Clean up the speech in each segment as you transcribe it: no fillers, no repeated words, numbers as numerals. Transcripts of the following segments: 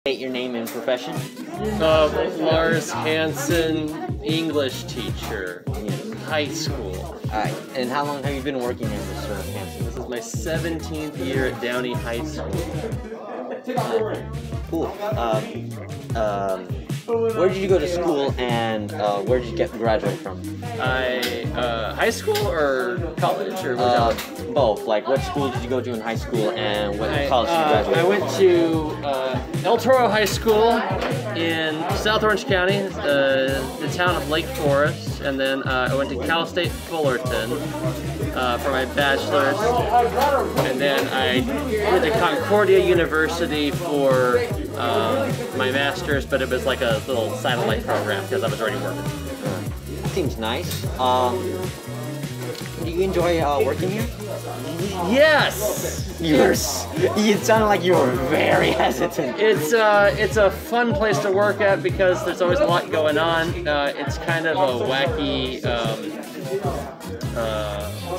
State your name and profession. Lars Hansen, English teacher, high school. Alright, and how long have you been working here, Mr. Hansen? This is my 17th year at Downey High School. Cool. Where did you go to school, and where did you graduate from? High school or college or both. Like, what school did you go to in high school, and what college did you graduate? I went to El Toro High School in South Orange County, the town of Lake Forest, and then I went to Cal State Fullerton for my bachelor's, and then I went to Concordia University for my master's, but it was like a little satellite program because I was already working. Seems nice. Do you enjoy working here? Yes. You sounded like you were very hesitant. It's a fun place to work at because there's always a lot going on. It's kind of a wacky. It's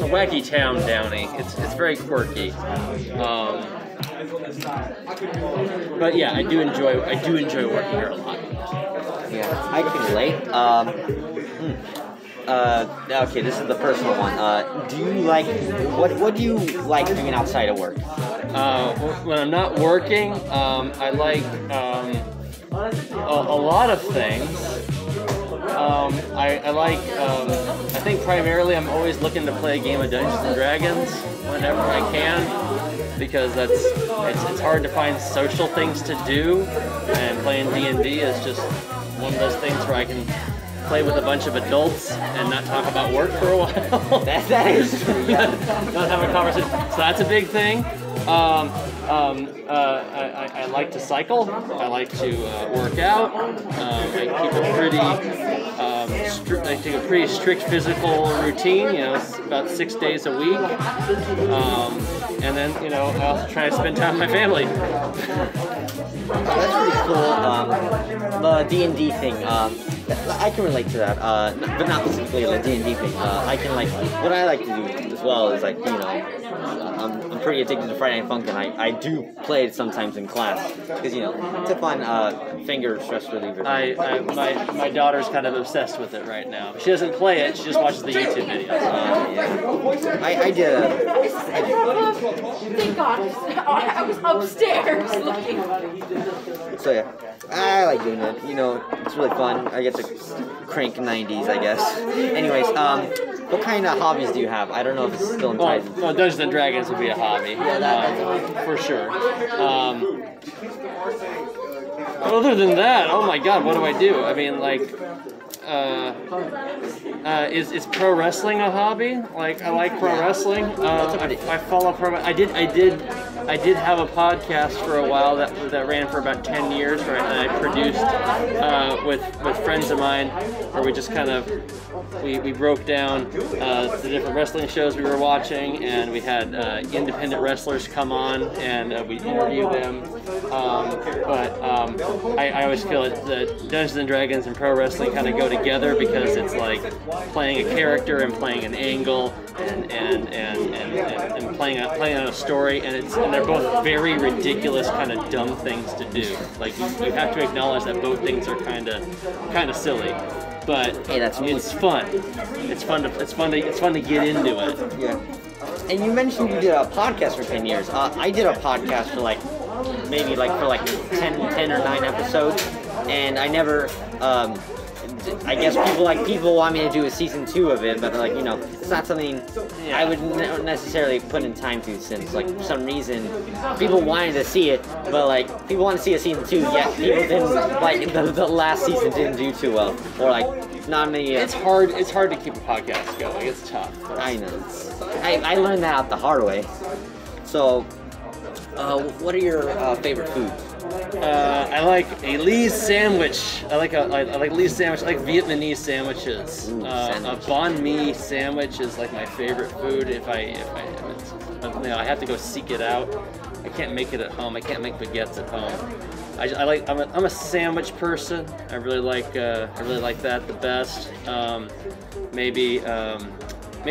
a wacky town, Downey. It's very quirky. But yeah, I do enjoy working here a lot. Yeah, I can relate. Okay, this is the personal one. Do you like what do you like doing outside of work? When I'm not working, I like a lot of things. I like. I think primarily I'm always looking to play a game of Dungeons and Dragons whenever I can, because it's hard to find social things to do, and playing D&D is just one of those things where I can play with a bunch of adults and not talk about work for a while. that is true. Yeah. Not have a conversation. So that's a big thing. I like to cycle. I like to work out. I keep a pretty strict physical routine. You know, it's about 6 days a week. And then, I also try to spend time with my family. That's pretty cool. The D&D thing. I can relate to that, but not specifically the D&D thing. What I like to do as well is I'm pretty addicted to Friday Night Funkin'. I do play it sometimes in class because it's a fun finger stress reliever. My daughter's kind of obsessed with it right now. She doesn't play it; she just watches the YouTube videos. Yeah. I did. Thank God, I was upstairs looking. So yeah, I like doing it. It's really fun. I get to crank 90s, I guess. Anyways, what kind of hobbies do you have? I don't know if it's still in Titan. Well, Dungeons and Dragons would be a hobby. Yeah, for sure. Other than that, oh my God, what do I do? I mean, is pro wrestling a hobby? Like, I like pro wrestling. I follow pro. I did have a podcast for a while that ran for about 10 years, right? And I produced with friends of mine, where we just kind of we broke down the different wrestling shows we were watching, and we had independent wrestlers come on, and we interviewed them. I always feel that Dungeons and Dragons and pro wrestling kind of go together because it's like playing a character and playing an angle and playing on a story, and they're both very ridiculous, kind of dumb things to do. Like you have to acknowledge that both things are kind of silly. But hey, it's fun. It's fun to get into it. Yeah. And you mentioned you did a podcast for 10 years. I did a podcast for maybe 10 or 9 episodes, and I never. I guess people want me to do a season 2 of it, but it's not something I would necessarily put in time to, since for some reason people wanted to see it, but people want to see a season 2, yet people didn't the last season didn't do too well, or not many. It's hard to keep a podcast going. It's tough. I know. I learned that out the hard way. So, what are your favorite foods? I like a Lee's sandwich. I like Lee's sandwich. I like Vietnamese sandwiches. Ooh, a banh mi sandwich is my favorite food. If I have to go seek it out. I can't make it at home. I can't make baguettes at home. I'm a sandwich person. I really like that the best. Maybe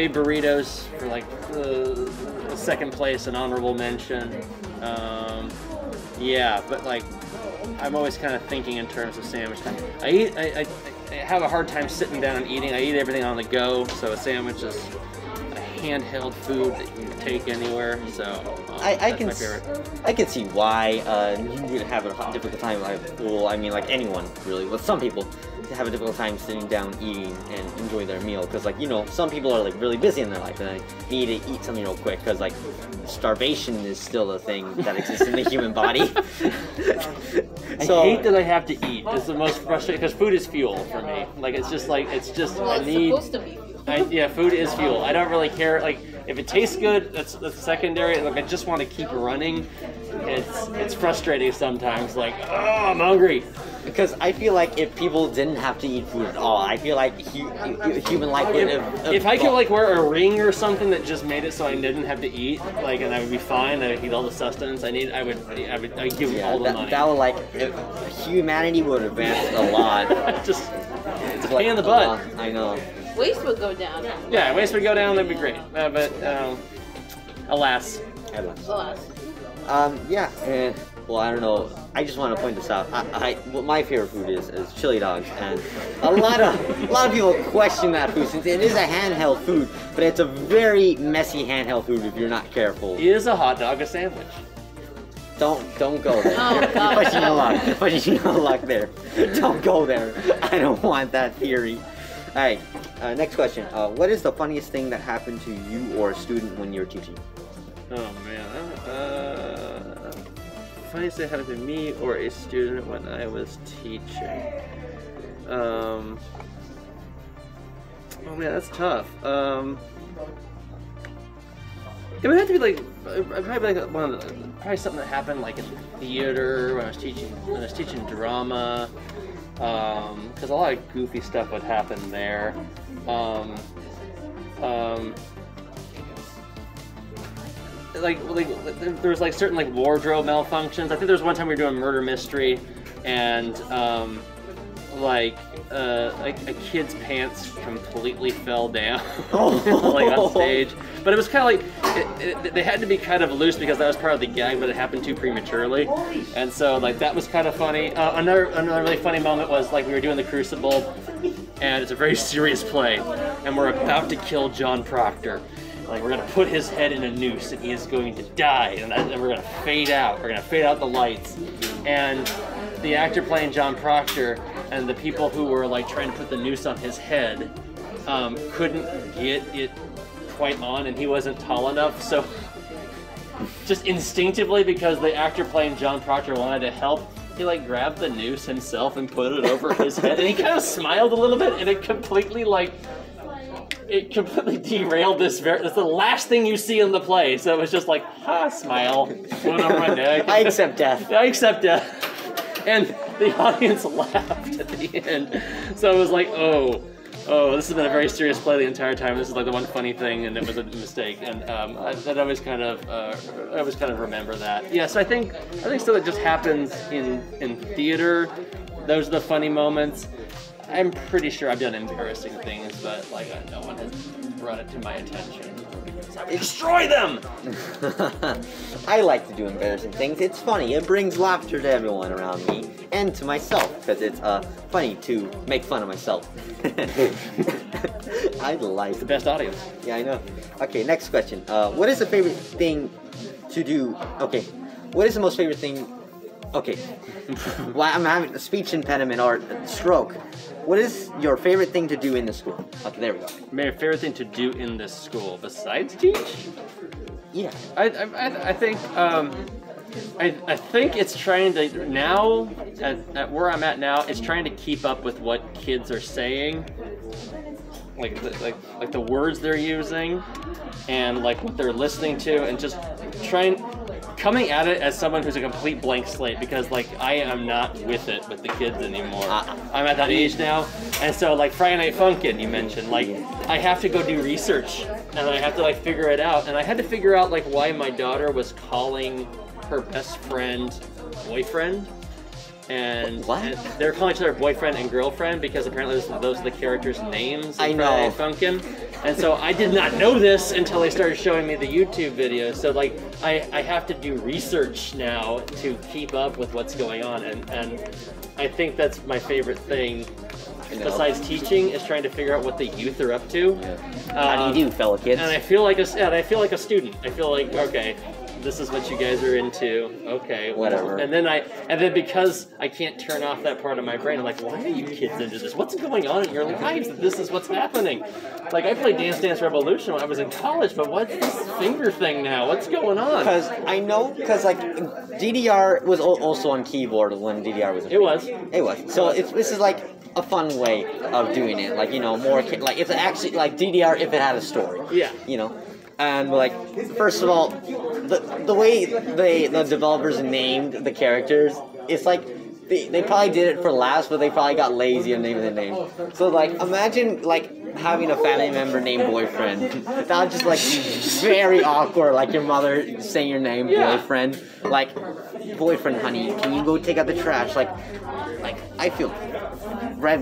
burritos for second place, an honorable mention. Yeah, but I'm always kind of thinking in terms of sandwich time. I have a hard time sitting down and eating. I eat everything on the go, so a sandwich is a handheld food that you can take anywhere. So that's my favorite. I can see why you would have a difficult time. Well, I mean, like anyone really, but some people have a difficult time sitting down, eating, and enjoying their meal. Because, like, you know, some people are like really busy in their life and they need to eat something real quick. Because, like, starvation is still a thing that exists in the human body. So, I hate that I have to eat. It's the most frustrating because food is fuel for me. Like, it's just well, I need. It's supposed to be fuel. Yeah, food is fuel. I don't really care. Like, if it tastes good, that's secondary. Like, I just want to keep running. It's frustrating sometimes. Like, oh, I'm hungry. Because I feel like if people didn't have to eat food at all, I feel like human life would have... If I could, like, wear a ring or something that just made it so I didn't have to eat, like, and I would be fine, I'd eat all the sustenance I need, I'd give them all the money. That would, like, humanity would advance a lot. It's a pain in the butt. I know. Waste would go down. Yeah, waste would go down, that'd be great. But, alas. Yeah. Well, I don't know. I just want to point this out. What my favorite food is chili dogs, and a lot of people question that food since it is a handheld food, but it's a very messy handheld food if you're not careful. Is a hot dog a sandwich? Don't go there. Oh, God. You're pushing your luck there. Don't go there. I don't want that theory. All right. Next question. What is the funniest thing that happened to you or a student when you're teaching? Oh man. Funniest thing happened to me or a student when I was teaching. Oh man, that's tough. It would have to be like probably like probably something that happened like in theater when I was teaching drama. Because a lot of goofy stuff would happen there. Like there was like certain like wardrobe malfunctions. I think there was one time we were doing murder mystery, and like a kid's pants completely fell down like on stage. But it was kind of like they had to be kind of loose because that was part of the gag, but it happened too prematurely, and so like that was kind of funny. Another really funny moment was like we were doing the Crucible, and it's a very serious play, and we're about to kill John Proctor. Like, we're gonna put his head in a noose and he is going to die, and we're gonna fade out. We're gonna fade out the lights. And the actor playing John Proctor and the people who were like trying to put the noose on his head couldn't get it quite on, and he wasn't tall enough. So just instinctively, because the actor playing John Proctor wanted to help, he like grabbed the noose himself and put it over his head, and he kind of smiled a little bit, and it completely derailed this. That's the last thing you see in the play. So it was just like, smile, went over my neck. I accept death. I accept death. And the audience laughed at the end. So it was like, oh, this has been a very serious play the entire time. This is like the one funny thing, and it was a mistake. And I always kind of remember that. Yeah. So I think so. That just happens in theater. Those are the funny moments. I'm pretty sure I've done embarrassing things, but like no one has brought it to my attention. I would destroy them! I like to do embarrassing things. It's funny. It brings laughter to everyone around me and to myself because it's funny to make fun of myself. I like it's the best audience. Yeah, I know. Okay, next question. What is the favorite thing to do? Okay, what is the most favorite thing? Okay, well, I'm having a speech impediment or stroke. What is your favorite thing to do in the school? Okay, there we go. My favorite thing to do in this school besides teach? Yeah. I think I think it's trying to now at where I'm at now. It's trying to keep up with what kids are saying, like the words they're using, and like what they're listening to, and just coming at it as someone who's a complete blank slate, because like I am not with it with the kids anymore. I'm at that age now, and so like Friday Night Funkin' you mentioned, like I have to go do research and I have to like figure it out, and I had to figure out like why my daughter was calling her best friend boyfriend, And, What? and they're calling each other boyfriend and girlfriend because apparently those are the characters' names. I know. Funkin'. And so I did not know this until they started showing me the YouTube videos. So like I have to do research now to keep up with what's going on, and I think that's my favorite thing. Besides teaching, is trying to figure out what the youth are up to. Yeah. How do you do, fellow kids? And I feel like a student. I feel like, okay, this is what you guys are into. Okay, Whatever. And then because I can't turn off that part of my brain, I'm like, why are you kids into this? What's going on in your lives that this is what's happening? Like, I played Dance Dance Revolution when I was in college, but what's this finger thing now? What's going on? Because I know, like DDR was also on keyboard when DDR was. It was. It was. So this is like a fun way of doing it. Like, you know, more like it's actually like DDR if it had a story. Yeah. You know. And like, first of all, the way the developers named the characters, it's like they probably did it for laughs, but they probably got lazy and named the name. So like, imagine like having a family member named Boyfriend. That would just like be very awkward. Like your mother saying your name, Boyfriend. Like, Boyfriend, honey, can you go take out the trash? Like I feel.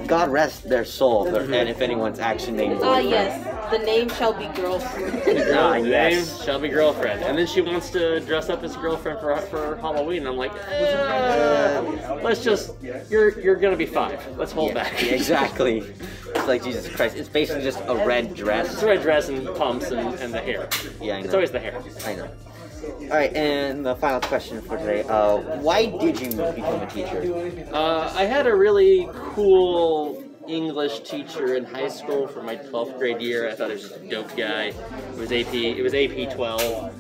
God rest their soul, and if anyone's actually named Boyfriend. Yes, the name shall be girlfriend. The name shall be girlfriend, and then she wants to dress up as girlfriend for Halloween. And I'm like, let's just you're gonna be 5. Let's hold back. Exactly. It's like Jesus Christ. It's basically just a red dress. It's a red dress and pumps and the hair. Yeah, I know. It's always the hair. I know. Alright, and the final question for today. Why did you become a teacher? I had a really cool English teacher in high school for my 12th grade year. I thought he was just a dope guy. It was AP 12.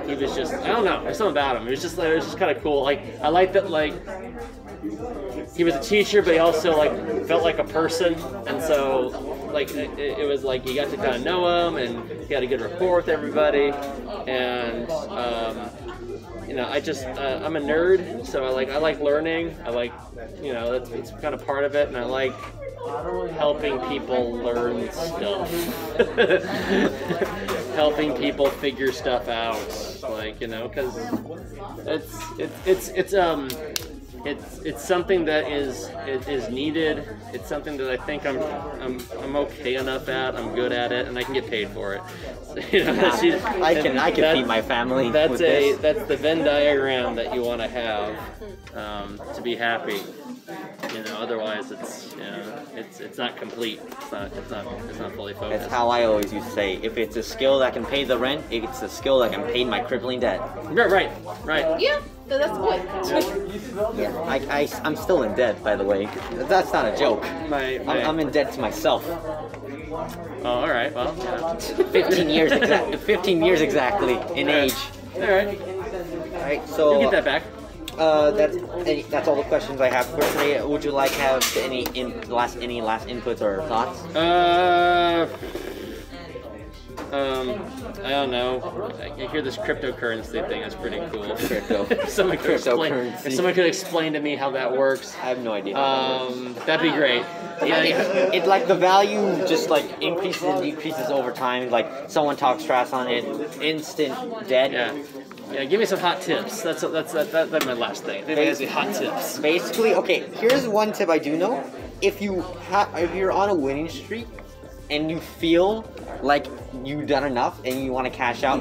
He was just, I don't know, there's something about him. It was just kind of cool. Like, I like that, like, he was a teacher, but he also like felt like a person, and so like it was like you got to kind of know him, and he had a good rapport with everybody, and you know, I'm a nerd, so I like learning. I like, you know, that's kind of part of it, and I like helping people learn stuff, helping people figure stuff out, like, you know, because it's something that is needed. It's something that I think I'm okay enough at. I'm good at it, and I can get paid for it. So, you know, I can feed my family. That's the Venn diagram that you want to have to be happy. You know, otherwise it's not complete. It's not fully focused. That's how I always used to say. If it's a skill that can pay the rent, it's a skill that can pay my crippling debt. Right. Yeah, so that's good. Yeah, I'm still in debt, by the way. That's not a joke. I'm in debt to myself. Oh, all right. Well, yeah. 15 years exactly in age. All right. All right. So you get that back. That's all the questions I have for today. Would you like to have any last inputs or thoughts? I don't know. I hear this cryptocurrency thing. That's pretty cool. Crypto. If someone could explain to me how that works. I have no idea. That'd be great. It like the value just like increases and decreases over time. Like someone talks trash on it, instant dead. Yeah, give me some hot tips. That's my last thing. Give me hot tips. Basically, okay. Here's one tip I do know. If you're on a winning streak and you feel like you've done enough and you want to cash out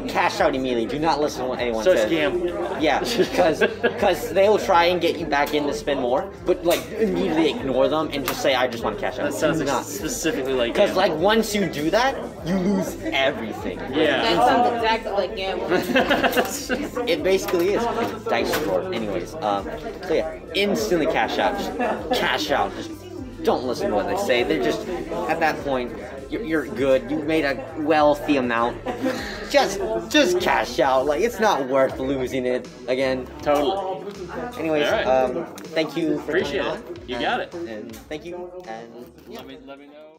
immediately. Do not listen to what anyone says. So scam. Yeah, because they will try and get you back in to spend more, but like immediately ignore them and just say, I just want to cash out. That sounds specifically like because like once you do that, you lose everything. Yeah. That sounds exactly like gambling. It basically is. It's dice sport. Anyways, so yeah, instantly cash out. Just cash out. Just don't listen to what they say. They're just at that point. You're good. You made a wealthy amount. Just cash out. Like it's not worth losing it again. Totally. Anyways, right. Thank you for Appreciate coming it. on. You got it. And thank you. And yeah. Let me know.